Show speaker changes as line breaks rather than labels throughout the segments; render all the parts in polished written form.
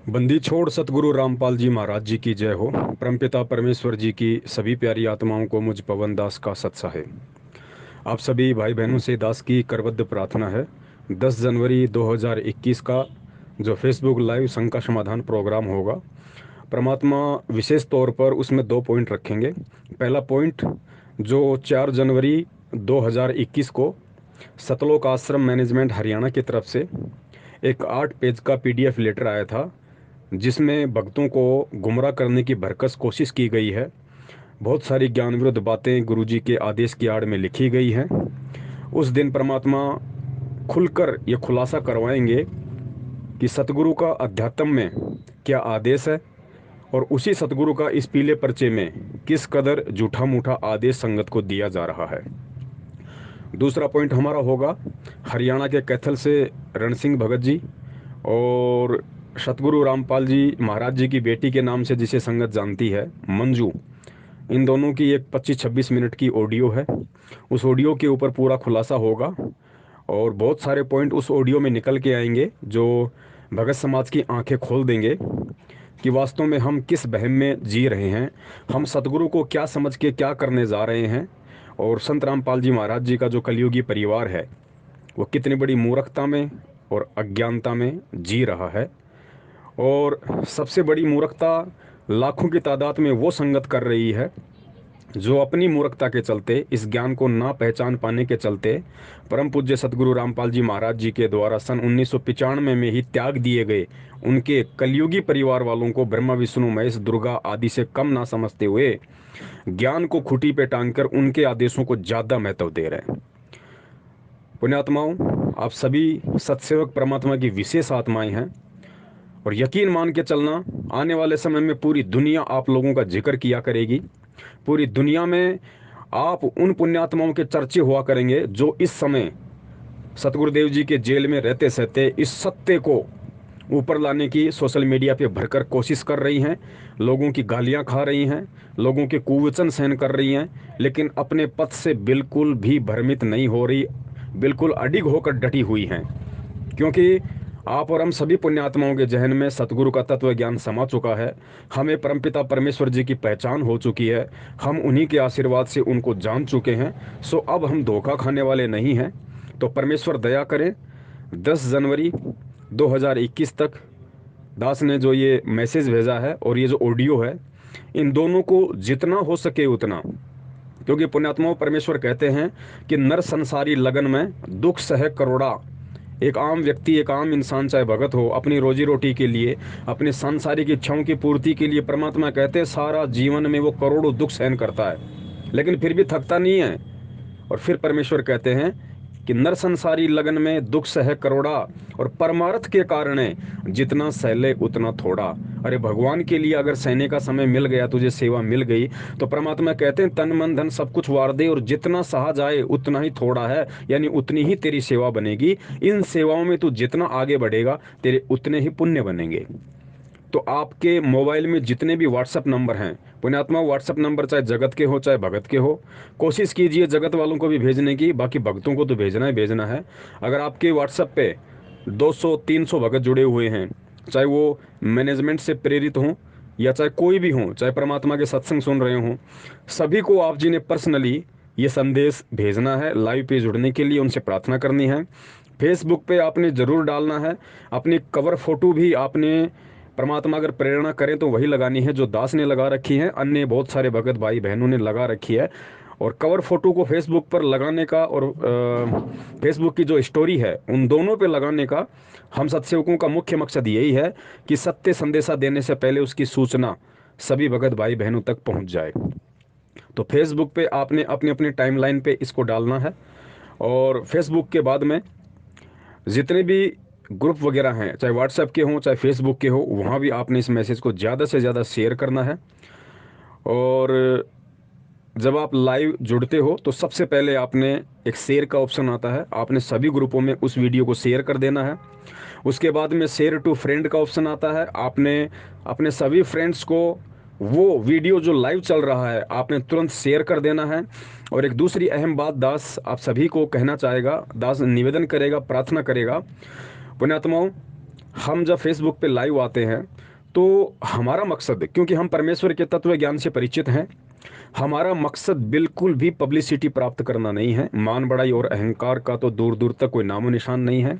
बंदी छोड़ सतगुरु रामपाल जी महाराज जी की जय हो। परमपिता परमेश्वर जी की सभी प्यारी आत्माओं को मुझ पवन दास का सत्सह। आप सभी भाई बहनों से दास की करबद्ध प्रार्थना है। 10 जनवरी 2021 का जो फेसबुक लाइव शंका समाधान प्रोग्राम होगा, परमात्मा विशेष तौर पर उसमें 2 पॉइंट रखेंगे। पहला पॉइंट, जो 4 जनवरी 2021 को सतलोक आश्रम मैनेजमेंट हरियाणा की तरफ से एक 8 पेज का पीडीएफ लेटर आया था, जिसमें भक्तों को गुमराह करने की भरकस कोशिश की गई है। बहुत सारी ज्ञान विरुद्ध बातें गुरुजी के आदेश की आड़ में लिखी गई हैं। उस दिन परमात्मा खुलकर ये खुलासा करवाएंगे कि सतगुरु का अध्यात्म में क्या आदेश है, और उसी सतगुरु का इस पीले पर्चे में किस कदर झूठा मूठा आदेश संगत को दिया जा रहा है। दूसरा पॉइंट हमारा होगा हरियाणा के कैथल से रण सिंह भगत जी और सतगुरु रामपाल जी महाराज जी की बेटी के नाम से जिसे संगत जानती है, मंजू। इन दोनों की एक 25-26 मिनट की ऑडियो है। उस ऑडियो के ऊपर पूरा खुलासा होगा और बहुत सारे पॉइंट उस ऑडियो में निकल के आएंगे जो भगत समाज की आंखें खोल देंगे कि वास्तव में हम किस बहम में जी रहे हैं, हम सतगुरु को क्या समझ के क्या करने जा रहे हैं, और संत रामपाल जी महाराज जी का जो कलयुगी परिवार है वो कितनी बड़ी मूर्खता में और अज्ञानता में जी रहा है। और सबसे बड़ी मूर्खता लाखों की तादाद में वो संगत कर रही है जो अपनी मूर्खता के चलते, इस ज्ञान को ना पहचान पाने के चलते, परम पूज्य सतगुरु रामपाल जी महाराज जी के द्वारा सन 1995 में ही त्याग दिए गए उनके कलयुगी परिवार वालों को ब्रह्मा विष्णु महेश दुर्गा आदि से कम ना समझते हुए ज्ञान को खूंटी पे टांगकर उनके आदेशों को ज्यादा महत्व दे रहे हैं। पुण्यात्माओं, आप सभी सत्सेवक परमात्मा की विशेष आत्माएं हैं और यकीन मान के चलना, आने वाले समय में पूरी दुनिया आप लोगों का जिक्र किया करेगी। पूरी दुनिया में आप उन पुण्यात्माओं के चर्चे हुआ करेंगे जो इस समय सतगुरुदेव जी के जेल में रहते सहते इस सत्य को ऊपर लाने की सोशल मीडिया पे भरकर कोशिश कर रही हैं, लोगों की गालियां खा रही हैं, लोगों के कुवचन सहन कर रही हैं, लेकिन अपने पथ से बिल्कुल भी भ्रमित नहीं हो रही, बिल्कुल अडिग होकर डटी हुई हैं। क्योंकि आप और हम सभी पुण्यात्माओं के जहन में सतगुरु का तत्व ज्ञान समा चुका है, हमें परमपिता परमेश्वर जी की पहचान हो चुकी है, हम उन्हीं के आशीर्वाद से उनको जान चुके हैं। सो अब हम धोखा खाने वाले नहीं हैं। तो परमेश्वर दया करें। 10 जनवरी 2021 तक दास ने जो ये मैसेज भेजा है और ये जो ऑडियो है, इन दोनों को जितना हो सके उतना, क्योंकि पुण्यात्माओं परमेश्वर कहते हैं कि नर संसारी लगन में दुख सह करोड़ा। एक आम व्यक्ति, एक आम इंसान चाहे भगत हो, अपनी रोजी रोटी के लिए, अपनी सांसारिक इच्छाओं की पूर्ति के लिए, परमात्मा कहते हैं सारा जीवन में वो करोड़ों दुख सहन करता है लेकिन फिर भी थकता नहीं है। और फिर परमेश्वर कहते हैं कि नर संसारी लगन में दुख सह करोड़ा, और परमार्थ के कारण जितना सहले उतना थोड़ा। अरे भगवान के लिए अगर सहने का समय मिल गया, तुझे सेवा मिल गई, तो परमात्मा कहते हैं तन मन धन सब कुछ वार दे, और जितना सहा जाए उतना ही थोड़ा है, यानी उतनी ही तेरी सेवा बनेगी। इन सेवाओं में तू जितना आगे बढ़ेगा तेरे उतने ही पुण्य बनेंगे। तो आपके मोबाइल में जितने भी व्हाट्सएप नंबर हैं, पुण्यात्मा व्हाट्सएप नंबर चाहे जगत के हो चाहे भगत के हो, कोशिश कीजिए जगत वालों को भी भेजने की, बाकी भक्तों को तो भेजना ही भेजना है। अगर आपके व्हाट्सएप पे 200-300 भगत जुड़े हुए हैं, चाहे वो मैनेजमेंट से प्रेरित हों या चाहे कोई भी हों, चाहे परमात्मा के सत्संग सुन रहे हों, सभी को आप जी ने पर्सनली ये संदेश भेजना है। लाइव पे जुड़ने के लिए उनसे प्रार्थना करनी है। फेसबुक पे आपने ज़रूर डालना है। अपनी कवर फोटो भी आपने, परमात्मा अगर प्रेरणा करें तो वही लगानी है जो दास ने लगा रखी है, अन्य बहुत सारे भगत भाई बहनों ने लगा रखी है। और कवर फोटो को फेसबुक पर लगाने का और फेसबुक की जो स्टोरी है उन दोनों पे लगाने का हम सत्सेवकों का मुख्य मकसद यही है कि सत्य संदेशा देने से पहले उसकी सूचना सभी भगत भाई बहनों तक पहुंच जाए। तो फेसबुक पे आपने अपनी अपनी टाइमलाइन पे इसको डालना है। और फेसबुक के बाद में जितने भी ग्रुप वगैरह हैं, चाहे व्हाट्सएप के हों चाहे फेसबुक के हो, वहाँ भी आपने इस मैसेज को ज़्यादा से ज़्यादा शेयर करना है। और जब आप लाइव जुड़ते हो तो सबसे पहले आपने एक शेयर का ऑप्शन आता है, आपने सभी ग्रुपों में उस वीडियो को शेयर कर देना है। उसके बाद में शेयर टू फ्रेंड का ऑप्शन आता है, आपने अपने सभी फ्रेंड्स को वो वीडियो जो लाइव चल रहा है आपने तुरंत शेयर कर देना है। और एक दूसरी अहम बात दास आप सभी को कहना चाहेगा, दास निवेदन करेगा, प्रार्थना करेगा, पुण्यात्माओं, हम जब फेसबुक पे लाइव आते हैं तो हमारा मकसद, क्योंकि हम परमेश्वर के तत्व ज्ञान से परिचित हैं, हमारा मकसद बिल्कुल भी पब्लिसिटी प्राप्त करना नहीं है। मान बढ़ाई और अहंकार का तो दूर दूर तक कोई नामो निशान नहीं है।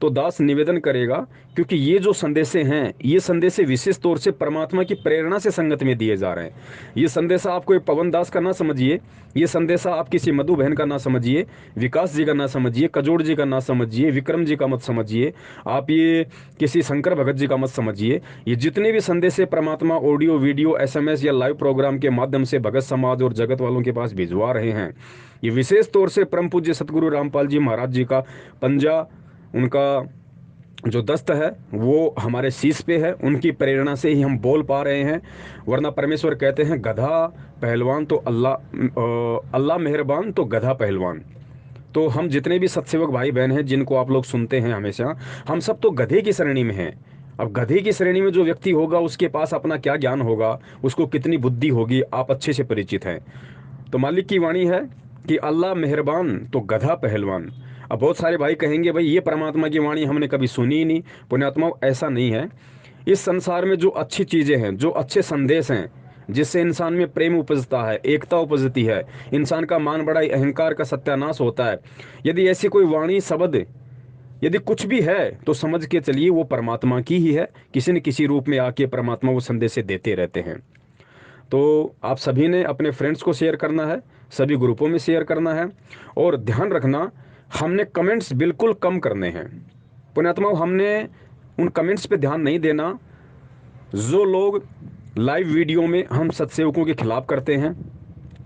तो दास निवेदन करेगा, क्योंकि ये जो संदेशे हैं, ये संदेशे विशेष तौर से परमात्मा की प्रेरणा से संगत में दिए जा रहे हैं। ये संदेशा आप कोई पवन दास का ना समझिए, ये संदेशा आप किसी मधु बहन का ना समझिए, विकास जी का ना समझिए, कजोड़ जी का ना समझिए, विक्रम जी का मत समझिए, आप ये किसी शंकर भगत जी का मत समझिए। ये जितने भी संदेशे परमात्मा ऑडियो वीडियो SMS या लाइव प्रोग्राम के माध्यम से भगत समाज और जगत वालों के पास भिजवा रहे हैं, ये विशेष तौर से परम पूज्य सतगुरु रामपाल जी महाराज जी का पंजा, उनका जो दस्त है वो हमारे शीश पे है, उनकी प्रेरणा से ही हम बोल पा रहे हैं। वरना परमेश्वर कहते हैं गधा पहलवान तो अल्लाह मेहरबान तो गधा पहलवान। तो हम जितने भी सत्सेवक भाई बहन हैं जिनको आप लोग सुनते हैं हमेशा, हम सब तो गधे की श्रेणी में हैं। अब गधे की श्रेणी में जो व्यक्ति होगा उसके पास अपना क्या ज्ञान होगा, उसको कितनी बुद्धि होगी, आप अच्छे से परिचित हैं। तो मालिक की वाणी है कि अल्लाह मेहरबान तो गधा पहलवान। अब बहुत सारे भाई कहेंगे भाई ये परमात्मा की वाणी हमने कभी सुनी ही नहीं। पुण्यात्माओं, ऐसा नहीं है। इस संसार में जो अच्छी चीज़ें हैं, जो अच्छे संदेश हैं, जिससे इंसान में प्रेम उपजता है, एकता उपजती है, इंसान का मान बढ़ाई अहंकार का सत्यानाश होता है, यदि ऐसी कोई वाणी शब्द यदि कुछ भी है तो समझ के चलिए वो परमात्मा की ही है। किसी न किसी रूप में आके परमात्मा वो संदेश देते रहते हैं। तो आप सभी ने अपने फ्रेंड्स को शेयर करना है, सभी ग्रुपों में शेयर करना है। और ध्यान रखना, हमने कमेंट्स बिल्कुल कम करने हैं। पुण्यात्माओं, हमने उन कमेंट्स पे ध्यान नहीं देना जो लोग लाइव वीडियो में हम सत्सेवकों के खिलाफ करते हैं,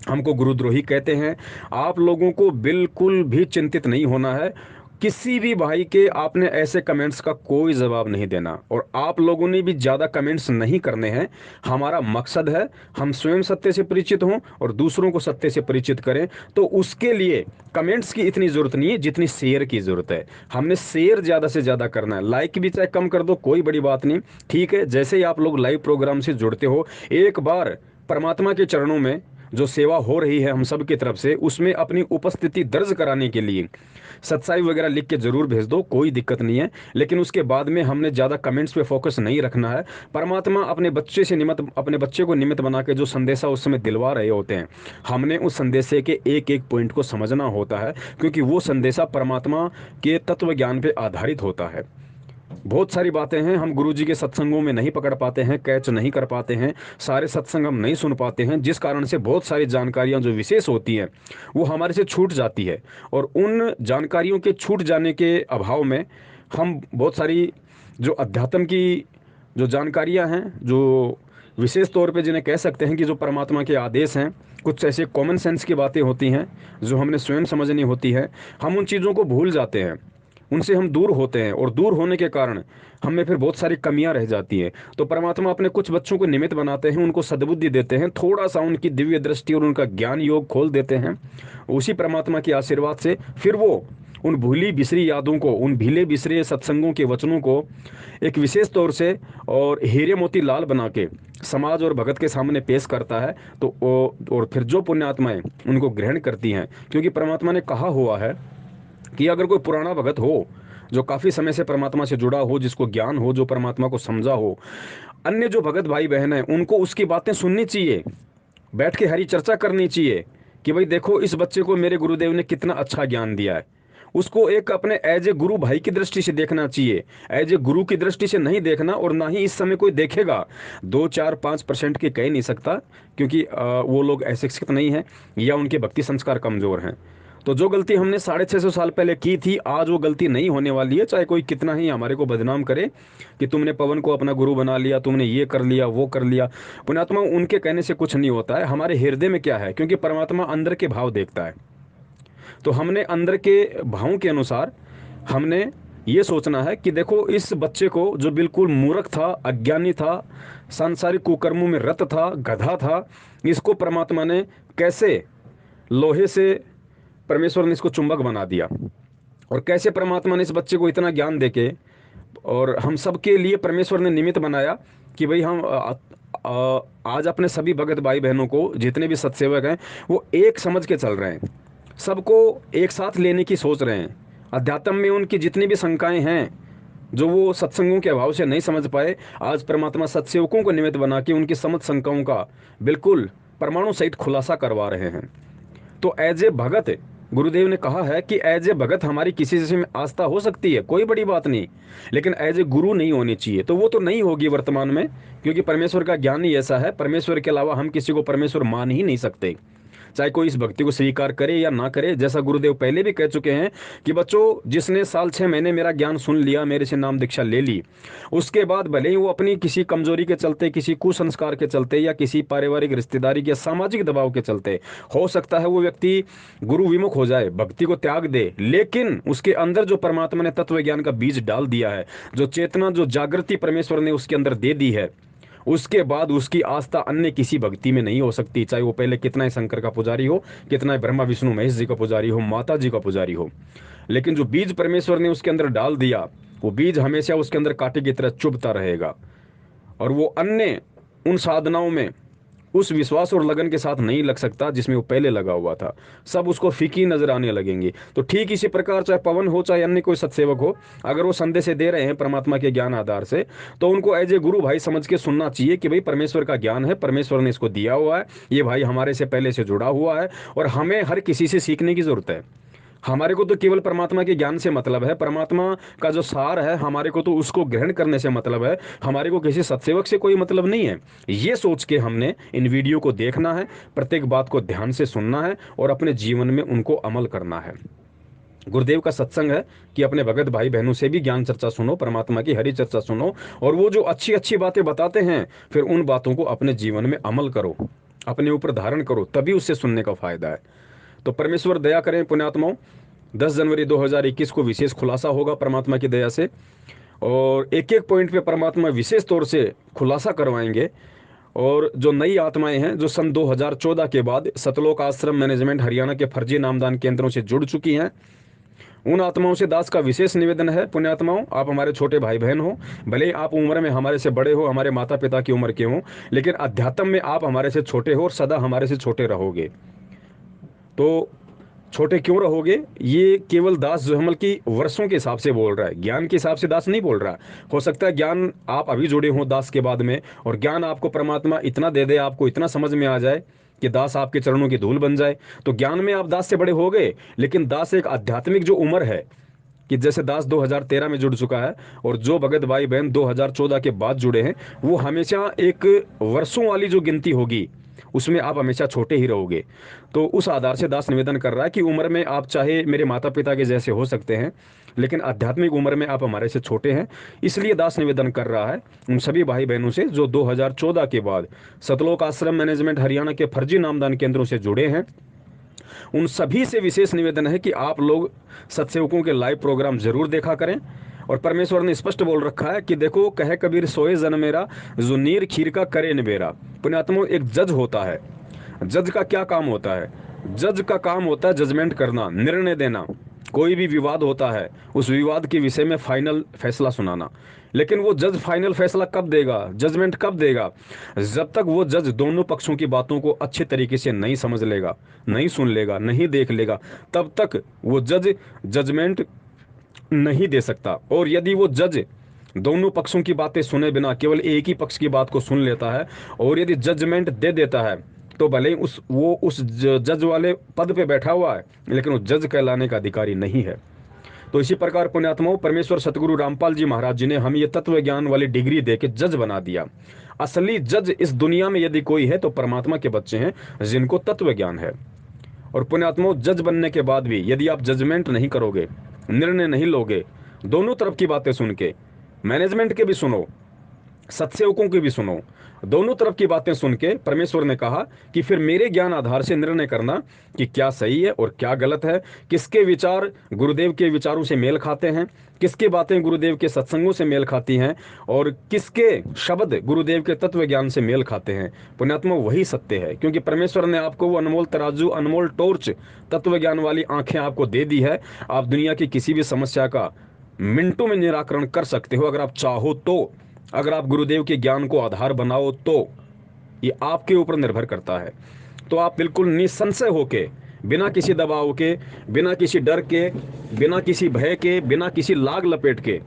हमको गुरुद्रोही कहते हैं। आप लोगों को बिल्कुल भी चिंतित नहीं होना है। किसी भी भाई के आपने ऐसे कमेंट्स का कोई जवाब नहीं देना, और आप लोगों ने भी ज़्यादा कमेंट्स नहीं करने हैं। हमारा मकसद है हम स्वयं सत्य से परिचित हों और दूसरों को सत्य से परिचित करें। तो उसके लिए कमेंट्स की इतनी ज़रूरत नहीं है जितनी शेयर की ज़रूरत है। हमने शेयर ज़्यादा से ज़्यादा करना है। लाइक भी चाहे कम कर दो, कोई बड़ी बात नहीं, ठीक है। जैसे ही आप लोग लाइव प्रोग्राम से जुड़ते हो, एक बार परमात्मा के चरणों में जो सेवा हो रही है हम सब की तरफ से, उसमें अपनी उपस्थिति दर्ज कराने के लिए सत्साई वगैरह लिख के जरूर भेज दो, कोई दिक्कत नहीं है। लेकिन उसके बाद में हमने ज़्यादा कमेंट्स पे फोकस नहीं रखना है। परमात्मा अपने बच्चे से निमित्त, अपने बच्चे को निमित्त बना के जो संदेशा उस समय दिलवा रहे होते हैं, हमने उस संदेशे के एक एक पॉइंट को समझना होता है, क्योंकि वो संदेशा परमात्मा के तत्व ज्ञान पे आधारित होता है। बहुत सारी बातें हैं हम गुरुजी के सत्संगों में नहीं पकड़ पाते हैं, कैच नहीं कर पाते हैं, सारे सत्संग हम नहीं सुन पाते हैं, जिस कारण से बहुत सारी जानकारियां जो विशेष होती हैं वो हमारे से छूट जाती है। और उन जानकारियों के छूट जाने के अभाव में हम बहुत सारी जो अध्यात्म की जो जानकारियां हैं, जो विशेष तौर पे जिन्हें कह सकते हैं कि जो परमात्मा के आदेश हैं, कुछ ऐसे कॉमन सेंस की बातें होती हैं जो हमने स्वयं समझनी होती है, हम उन चीज़ों को भूल जाते हैं, उनसे हम दूर होते हैं, और दूर होने के कारण हमें फिर बहुत सारी कमियां रह जाती हैं। तो परमात्मा अपने कुछ बच्चों को निमित्त बनाते हैं, उनको सद्बुद्धि देते हैं, थोड़ा सा उनकी दिव्य दृष्टि और उनका ज्ञान योग खोल देते हैं। उसी परमात्मा के आशीर्वाद से फिर वो उन भूली बिसरी यादों को, उन भीले बिसरे सत्संगों के वचनों को एक विशेष तौर से और हीरे मोती लाल बना के समाज और भगत के सामने पेश करता है। तो और फिर जो पुण्यात्माएं उनको ग्रहण करती हैं, क्योंकि परमात्मा ने कहा हुआ है कि अगर कोई पुराना भगत हो जो काफ़ी समय से परमात्मा से जुड़ा हो, जिसको ज्ञान हो, जो परमात्मा को समझा हो, अन्य जो भगत भाई बहन हैं उनको उसकी बातें सुननी चाहिए, बैठ के हरी चर्चा करनी चाहिए कि भाई देखो इस बच्चे को मेरे गुरुदेव ने कितना अच्छा ज्ञान दिया है। उसको एक अपने एज ए गुरु भाई की दृष्टि से देखना चाहिए, एज ए गुरु की दृष्टि से नहीं देखना। और ना ही इस समय कोई देखेगा, 2-4-5% के कह नहीं सकता, क्योंकि वो लोग अशिक्षित नहीं हैं या उनके भक्ति संस्कार कमज़ोर हैं। तो जो गलती हमने 650 साल पहले की थी, आज वो गलती नहीं होने वाली है। चाहे कोई कितना ही हमारे को बदनाम करे कि तुमने पवन को अपना गुरु बना लिया, तुमने ये कर लिया, वो कर लिया। पुण्यात्मा, उनके कहने से कुछ नहीं होता है। हमारे हृदय में क्या है, क्योंकि परमात्मा अंदर के भाव देखता है। तो हमने अंदर के भावों के अनुसार हमने ये सोचना है कि देखो इस बच्चे को जो बिल्कुल मूर्ख था, अज्ञानी था, सांसारिक कुकर्मों में रत था, गधा था, इसको परमात्मा ने कैसे लोहे से परमेश्वर ने इसको चुंबक बना दिया, और कैसे परमात्मा ने इस बच्चे को इतना ज्ञान देके और हम सब के लिए परमेश्वर ने निमित्त बनाया कि भाई हम आज अपने सभी भगत भाई बहनों को, जितने भी सत्सेवक हैं, वो एक समझ के चल रहे हैं, सबको एक साथ लेने की सोच रहे हैं। अध्यात्म में उनकी जितनी भी शंकाएं हैं जो वो सत्संगों के अभाव से नहीं समझ पाए, आज परमात्मा सत्सेवकों को निमित्त बना के उनकी समझ शंकाओं का बिल्कुल परमाणु सहित खुलासा करवा रहे हैं। तो एज ए भगत गुरुदेव ने कहा है कि एज ए भगत हमारी किसी से में आस्था हो सकती है, कोई बड़ी बात नहीं, लेकिन एज ए गुरु नहीं होनी चाहिए। तो वो तो नहीं होगी वर्तमान में, क्योंकि परमेश्वर का ज्ञान ही ऐसा है, परमेश्वर के अलावा हम किसी को परमेश्वर मान ही नहीं सकते, चाहे कोई इस भक्ति को स्वीकार करे या ना करे। जैसा गुरुदेव पहले भी कह चुके हैं कि बच्चों, जिसने साल 6 महीने मेरा ज्ञान सुन लिया, मेरे से नाम दीक्षा ले ली, उसके बाद भले ही वो अपनी किसी कमजोरी के चलते, किसी कुसंस्कार के चलते या किसी पारिवारिक रिश्तेदारी के सामाजिक दबाव के चलते, हो सकता है वो व्यक्ति गुरु विमुख हो जाए, भक्ति को त्याग दे, लेकिन उसके अंदर जो परमात्मा ने तत्व ज्ञान का बीज डाल दिया है, जो चेतना, जो जागृति परमेश्वर ने उसके अंदर दे दी है, उसके बाद उसकी आस्था अन्य किसी भक्ति में नहीं हो सकती, चाहे वो पहले कितना ही शंकर का पुजारी हो, कितना ही ब्रह्मा विष्णु महेश जी का पुजारी हो, माता जी का पुजारी हो। लेकिन जो बीज परमेश्वर ने उसके अंदर डाल दिया, वो बीज हमेशा उसके अंदर कांटे की तरह चुभता रहेगा, और वो अन्य उन साधनाओं में उस विश्वास और लगन के साथ नहीं लग सकता जिसमें वो पहले लगा हुआ था। सब उसको फीकी नजर आने लगेंगे। तो ठीक इसी प्रकार चाहे पवन हो, चाहे अन्य कोई सत्सेवक हो, अगर वो संदेश दे रहे हैं परमात्मा के ज्ञान आधार से, तो उनको एज ए गुरु भाई समझ के सुनना चाहिए कि भाई परमेश्वर का ज्ञान है, परमेश्वर ने इसको दिया हुआ है, ये भाई हमारे से पहले से जुड़ा हुआ है, और हमें हर किसी से सीखने की जरूरत है। हमारे को तो केवल परमात्मा के ज्ञान से मतलब है, परमात्मा का जो सार है हमारे को तो उसको ग्रहण करने से मतलब है, हमारे को किसी सत्सेवक से कोई मतलब नहीं है। ये सोच के हमने इन वीडियो को देखना है, प्रत्येक बात को ध्यान से सुनना है और अपने जीवन में उनको अमल करना है। गुरुदेव का सत्संग है कि अपने भगत भाई बहनों से भी ज्ञान चर्चा सुनो, परमात्मा की हरि चर्चा सुनो, और वो जो अच्छी अच्छी बातें बताते हैं फिर उन बातों को अपने जीवन में अमल करो, अपने ऊपर धारण करो, तभी उससे सुनने का फायदा है। तो परमेश्वर दया करें पुण्यात्माओं, 10 जनवरी 2021 को विशेष खुलासा होगा परमात्मा की दया से, और एक एक पॉइंट पे परमात्मा विशेष तौर से खुलासा करवाएंगे। और जो नई आत्माएं हैं जो सन 2014 के बाद सतलोक आश्रम मैनेजमेंट हरियाणा के फर्जी नामदान केंद्रों से जुड़ चुकी हैं, उन आत्माओं से दास का विशेष निवेदन है, पुण्यात्माओं आप हमारे छोटे भाई बहन हो, भले ही आप उम्र में हमारे से बड़े हो, हमारे माता पिता की उम्र के हो, लेकिन अध्यात्म में आप हमारे से छोटे हो और सदा हमारे से छोटे रहोगे। तो छोटे क्यों रहोगे, ये केवल दास जो हमल की वर्षों के हिसाब से बोल रहा है, ज्ञान के हिसाब से दास नहीं बोल रहा। हो सकता है ज्ञान आप अभी जुड़े हो दास के बाद में, और ज्ञान आपको परमात्मा इतना दे दे, आपको इतना समझ में आ जाए कि दास आपके चरणों की धूल बन जाए, तो ज्ञान में आप दास से बड़े हो गए। लेकिन दास एक आध्यात्मिक जो उम्र है, कि जैसे दास 2013 में जुड़ चुका है और जो भगत भाई बहन 2014 के बाद जुड़े हैं, वो हमेशा एक वर्षों वाली जो गिनती होगी उसमें आप हमेशा छोटे ही रहोगे। तो उस आधार से दास निवेदन कर रहा है कि उम्र में आप चाहे मेरे माता पिता के जैसे हो सकते हैं, लेकिन आध्यात्मिक उम्र में आप हमारे से छोटे हैं। इसलिए दास निवेदन कर रहा है उन सभी भाई बहनों से जो 2014 के बाद सतलोक आश्रम मैनेजमेंट हरियाणा के फर्जी नामदान केंद्रों से जुड़े हैं, उन सभी से विशेष निवेदन है कि आप लोग सत्सेवकों के लाइव प्रोग्राम जरूर देखा करें। और परमेश्वर ने स्पष्ट बोल रखा है कि देखो, कहे कबीर सोए जन मेरा, जो नीर खीर का करे निबेरा। पुण्यात्मा, एक जज होता है, जज का क्या काम होता है? जज का काम होता है जजमेंट करना, निर्णय देना। कोई भी विवाद होता है, उस विवाद के विषय में फाइनल फैसला सुनाना। लेकिन वो जज फाइनल फैसला कब देगा, जजमेंट कब देगा? जब तक वो जज दोनों पक्षों की बातों को अच्छे तरीके से नहीं समझ लेगा, नहीं सुन लेगा, नहीं देख लेगा, तब तक वो जज जजमेंट नहीं दे सकता। और यदि वो जज दोनों पक्षों की बातें सुने बिना केवल एक ही पक्ष की बात को सुन लेता है और यदि जजमेंट दे देता है, तो भले ही उस जज वाले पद पे बैठा हुआ है, लेकिन वो जज कहलाने का अधिकारी नहीं है। तो इसी प्रकार पुण्यात्माओं, परमेश्वर सतगुरु रामपाल जी महाराज जी ने हम ये तत्व ज्ञान वाली डिग्री दे के जज बना दिया। असली जज इस दुनिया में यदि कोई है तो परमात्मा के बच्चे हैं जिनको तत्व ज्ञान है। और पुण्यात्माओं, जज बनने के बाद भी यदि आप जजमेंट नहीं करोगे, निर्णय नहीं लोगे, दोनों तरफ की बातें सुन के, मैनेजमेंट के भी सुनो, सत्सेवकों की भी सुनो, दोनों तरफ की बातें सुन के परमेश्वर ने कहा कि फिर मेरे ज्ञान आधार से निर्णय करना कि क्या सही है और क्या गलत है, किसके विचार गुरुदेव के विचारों से मेल खाते हैं, किसकी बातें गुरुदेव के सत्संगों से मेल खाती हैं, और किसके शब्द गुरुदेव के तत्व ज्ञान से मेल खाते हैं। पुण्यात्मा, वही सत्य है, क्योंकि परमेश्वर ने आपको वो अनमोल तराजू, अनमोल टॉर्च, तत्व ज्ञान वाली आंखें आपको दे दी है। आप दुनिया की किसी भी समस्या का मिनटों में निराकरण कर सकते हो, अगर आप चाहो तो। अगर आप गुरुदेव के ज्ञान को आधार बनाओ तो ये आपके ऊपर निर्भर करता है। तो आप बिल्कुल निसंशय होके, बिना किसी दबाव के, बिना किसी डर के, बिना किसी भय के, बिना किसी लाग लपेट के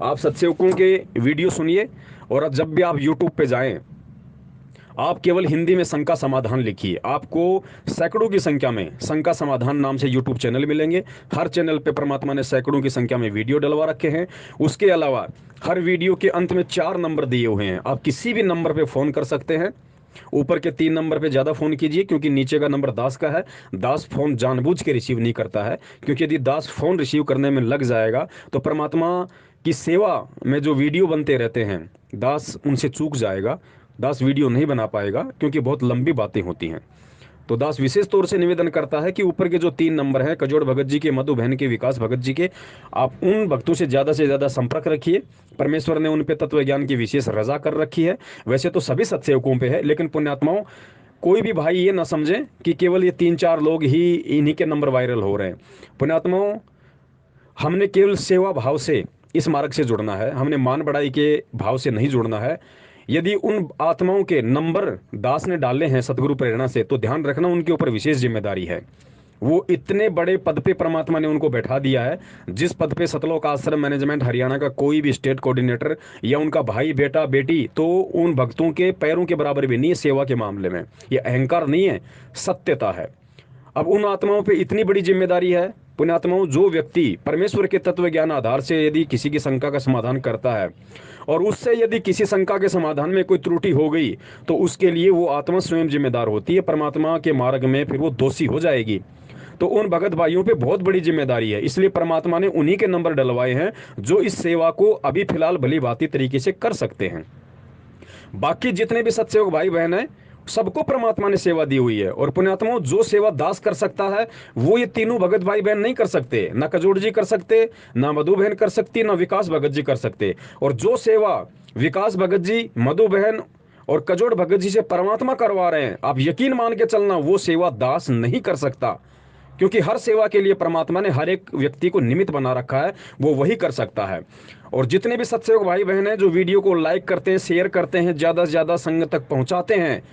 आप सत्सेवकों के वीडियो सुनिए, और जब भी आप यूट्यूब पे जाएं, आप केवल हिंदी में शंका समाधान लिखिए, आपको सैकड़ों की संख्या में शंका समाधान नाम से यूट्यूब चैनल मिलेंगे। हर चैनल पे परमात्मा ने सैकड़ों की संख्या में वीडियो डलवा रखे हैं। उसके अलावा हर वीडियो के अंत में 4 नंबर दिए हुए हैं, आप किसी भी नंबर पे फ़ोन कर सकते हैं। ऊपर के 3 नंबर पे ज़्यादा फ़ोन कीजिए, क्योंकि नीचे का नंबर दास का है। दास फ़ोन जानबूझ के रिसीव नहीं करता है, क्योंकि यदि दास फ़ोन रिसीव करने में लग जाएगा तो परमात्मा की सेवा में जो वीडियो बनते रहते हैं, दास उनसे चूक जाएगा, दास वीडियो नहीं बना पाएगा, क्योंकि बहुत लंबी बातें होती हैं। तो दास विशेष तौर से निवेदन करता है कि ऊपर के जो 3 नंबर हैं, कजोड़ भगत जी के, मधु बहन के, विकास भगत जी के, आप उन भक्तों से ज़्यादा संपर्क रखिए। परमेश्वर ने उन पे तत्व ज्ञान की विशेष रजा कर रखी है। वैसे तो सभी सत्सेवकों पे है, लेकिन पुण्यात्माओं, कोई भी भाई ये ना समझें कि केवल ये 3-4 लोग ही इन्हीं के नंबर वायरल हो रहे हैं। पुण्यात्माओं, हमने केवल सेवा भाव से इस मार्ग से जुड़ना है, हमने मान बढ़ाई के भाव से नहीं जुड़ना है। यदि उन आत्माओं के नंबर दास ने डाले हैं सतगुरु प्रेरणा से, तो ध्यान रखना उनके ऊपर विशेष जिम्मेदारी है। वो इतने बड़े पद पे परमात्मा ने उनको बैठा दिया है, जिस पद पे सतलोक आश्रम मैनेजमेंट हरियाणा का कोई भी स्टेट कोऑर्डिनेटर या उनका भाई बेटा बेटी तो उन भक्तों के पैरों के बराबर भी नहीं है सेवा के मामले में। ये अहंकार नहीं है, सत्यता है। अब उन आत्माओं पे इतनी बड़ी जिम्मेदारी है। पुण्यात्माओं, जो व्यक्ति परमेश्वर के तत्व ज्ञान आधार से यदि किसी की शंका का समाधान करता है, और उससे यदि किसी शंका के समाधान में कोई त्रुटि हो गई, तो उसके लिए वो आत्मा स्वयं जिम्मेदार होती है। परमात्मा के मार्ग में फिर वो दोषी हो जाएगी। तो उन भगत भाइयों पे बहुत बड़ी जिम्मेदारी है, इसलिए परमात्मा ने उन्हीं के नंबर डलवाए हैं जो इस सेवा को अभी फिलहाल भली भांति तरीके से कर सकते हैं। बाकी जितने भी सत्सेवक भाई बहन हैं, सबको परमात्मा ने सेवा दी हुई है। और पुण्यात्माओं, जो सेवा दास कर सकता है वो ये तीनों भगत भाई बहन नहीं कर सकते। ना कजोड़ जी कर सकते, ना मधु बहन कर सकती, ना विकास भगत जी कर सकते। और जो सेवा विकास भगत जी, मधु बहन और कजोड़ भगत जी से परमात्मा करवा रहे हैं, आप यकीन मान के चलना, वो सेवा दास नहीं कर सकता। क्योंकि हर सेवा के लिए परमात्मा ने हर एक व्यक्ति को निमित्त बना रखा है, वो वही कर सकता है। और जितने भी सत्सेवक भाई बहन हैं जो वीडियो को लाइक करते हैं, शेयर करते हैं, ज़्यादा से ज़्यादा संगत तक पहुंचाते हैं,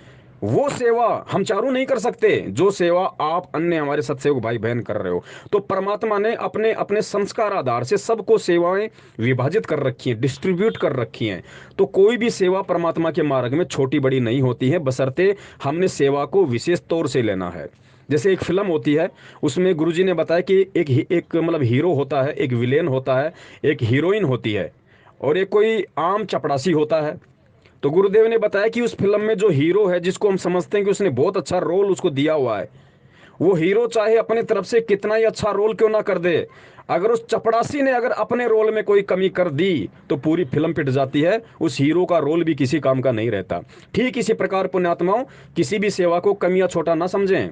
वो सेवा हम चारों नहीं कर सकते जो सेवा आप अन्य हमारे सत्सेवक भाई बहन कर रहे हो। तो परमात्मा ने अपने अपने संस्कार आधार से सबको सेवाएं विभाजित कर रखी हैं, डिस्ट्रीब्यूट कर रखी हैं। तो कोई भी सेवा परमात्मा के मार्ग में छोटी बड़ी नहीं होती है, बशर्ते हमने सेवा को विशेष तौर से लेना है। जैसे एक फिल्म होती है, उसमें गुरुजी ने बताया कि एक मतलब हीरो होता है, एक विलेन होता है, एक हीरोइन होती है, और एक कोई आम चपड़ासी होता है। तो गुरुदेव ने बताया कि उस फिल्म में जो हीरो है, जिसको हम समझते हैं कि उसने बहुत अच्छा रोल उसको दिया हुआ है, वो हीरो चाहे अपनी तरफ से कितना ही अच्छा रोल क्यों ना कर दे, अगर उस चपड़ासी ने अगर अपने रोल में कोई कमी कर दी तो पूरी फिल्म पिट जाती है, उस हीरो का रोल भी किसी काम का नहीं रहता। ठीक इसी प्रकार पुण्यात्माओं, किसी भी सेवा को कमी या छोटा ना समझें।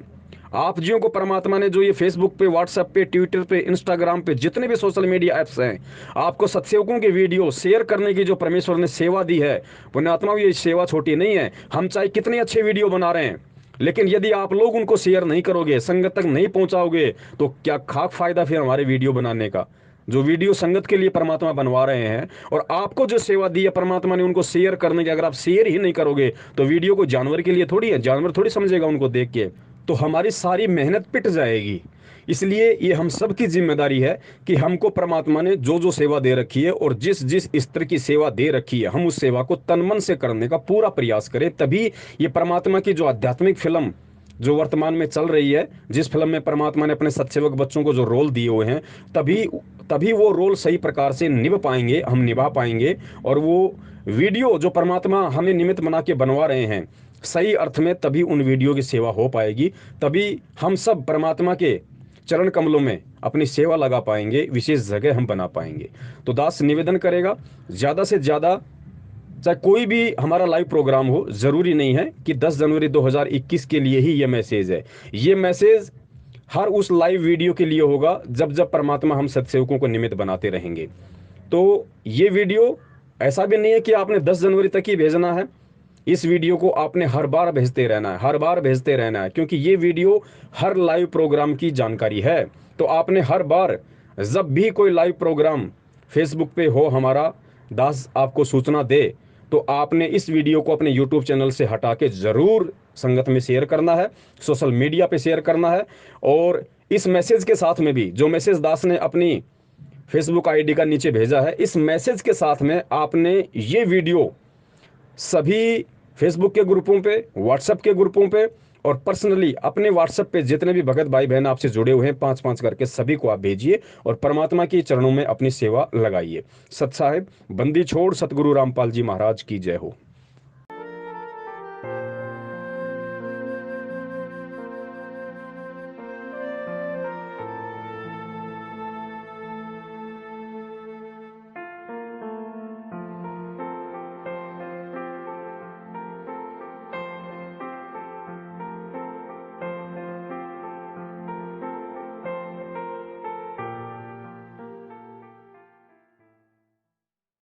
आप जियों को परमात्मा ने जो ये फेसबुक पे, व्हाट्सएप पे, ट्विटर पे, इंस्टाग्राम पे, जितने भी सोशल मीडिया ऐप्स हैं, आपको सत्सेवकों के वीडियो शेयर करने की जो परमेश्वर ने सेवा दी है, पुण्यात्माओं, ये सेवा छोटी नहीं है। हम चाहे कितने अच्छे वीडियो बना रहे हैं, लेकिन यदि आप लोग उनको शेयर नहीं करोगे, संगत तक नहीं पहुंचाओगे, तो क्या खाक फायदा फिर हमारे वीडियो बनाने का। जो वीडियो संगत के लिए परमात्मा बनवा रहे हैं, और आपको जो सेवा दी है परमात्मा ने उनको शेयर करने की, अगर आप शेयर ही नहीं करोगे तो वीडियो को जानवर के लिए थोड़ी है, जानवर थोड़ी समझेगा उनको देख के, तो हमारी सारी मेहनत पिट जाएगी। इसलिए ये हम सब की जिम्मेदारी है कि हमको परमात्मा ने जो जो सेवा दे रखी है और जिस जिस स्तर की सेवा दे रखी है, हम उस सेवा को तन मन से करने का पूरा प्रयास करें। तभी ये परमात्मा की जो आध्यात्मिक फिल्म जो वर्तमान में चल रही है, जिस फिल्म में परमात्मा ने अपने सत्सेवक बच्चों को जो रोल दिए हुए हैं, तभी तभी वो रोल सही प्रकार से निभा पाएंगे, हम निभा पाएंगे। और वो वीडियो जो परमात्मा हमें निमित्त बना के बनवा रहे हैं, सही अर्थ में तभी उन वीडियो की सेवा हो पाएगी। तभी हम सब परमात्मा के चरण कमलों में अपनी सेवा लगा पाएंगे, विशेष जगह हम बना पाएंगे। तो दास निवेदन करेगा, ज़्यादा से ज़्यादा, चाहे कोई भी हमारा लाइव प्रोग्राम हो, ज़रूरी नहीं है कि 10 जनवरी 2021 के लिए ही ये मैसेज है। ये मैसेज हर उस लाइव वीडियो के लिए होगा जब जब परमात्मा हम सत्सेवकों को निमित्त बनाते रहेंगे। तो ये वीडियो ऐसा भी नहीं है कि आपने 10 जनवरी तक ही भेजना है। इस वीडियो को आपने हर बार भेजते रहना है, हर बार भेजते रहना है, क्योंकि ये वीडियो हर लाइव प्रोग्राम की जानकारी है। तो आपने हर बार जब भी कोई लाइव प्रोग्राम फेसबुक पे हो हमारा, दास आपको सूचना दे, तो आपने इस वीडियो को अपने यूट्यूब चैनल से हटा के ज़रूर संगत में शेयर करना है, सोशल मीडिया पे शेयर करना है। और इस मैसेज के साथ में भी जो मैसेज दास ने अपनी फेसबुक आईडी का नीचे भेजा है। इस मैसेज के साथ में आपने ये वीडियो सभी फेसबुक के ग्रुपों पे, व्हाट्सएप के ग्रुपों पे और पर्सनली अपने व्हाट्सएप पे जितने भी भगत भाई बहन आपसे जुड़े हुए हैं 5-5 करके सभी को आप भेजिए और परमात्मा के चरणों में अपनी सेवा लगाइए। सत साहिब, बंदी छोड़ सतगुरु रामपाल जी महाराज की जय हो।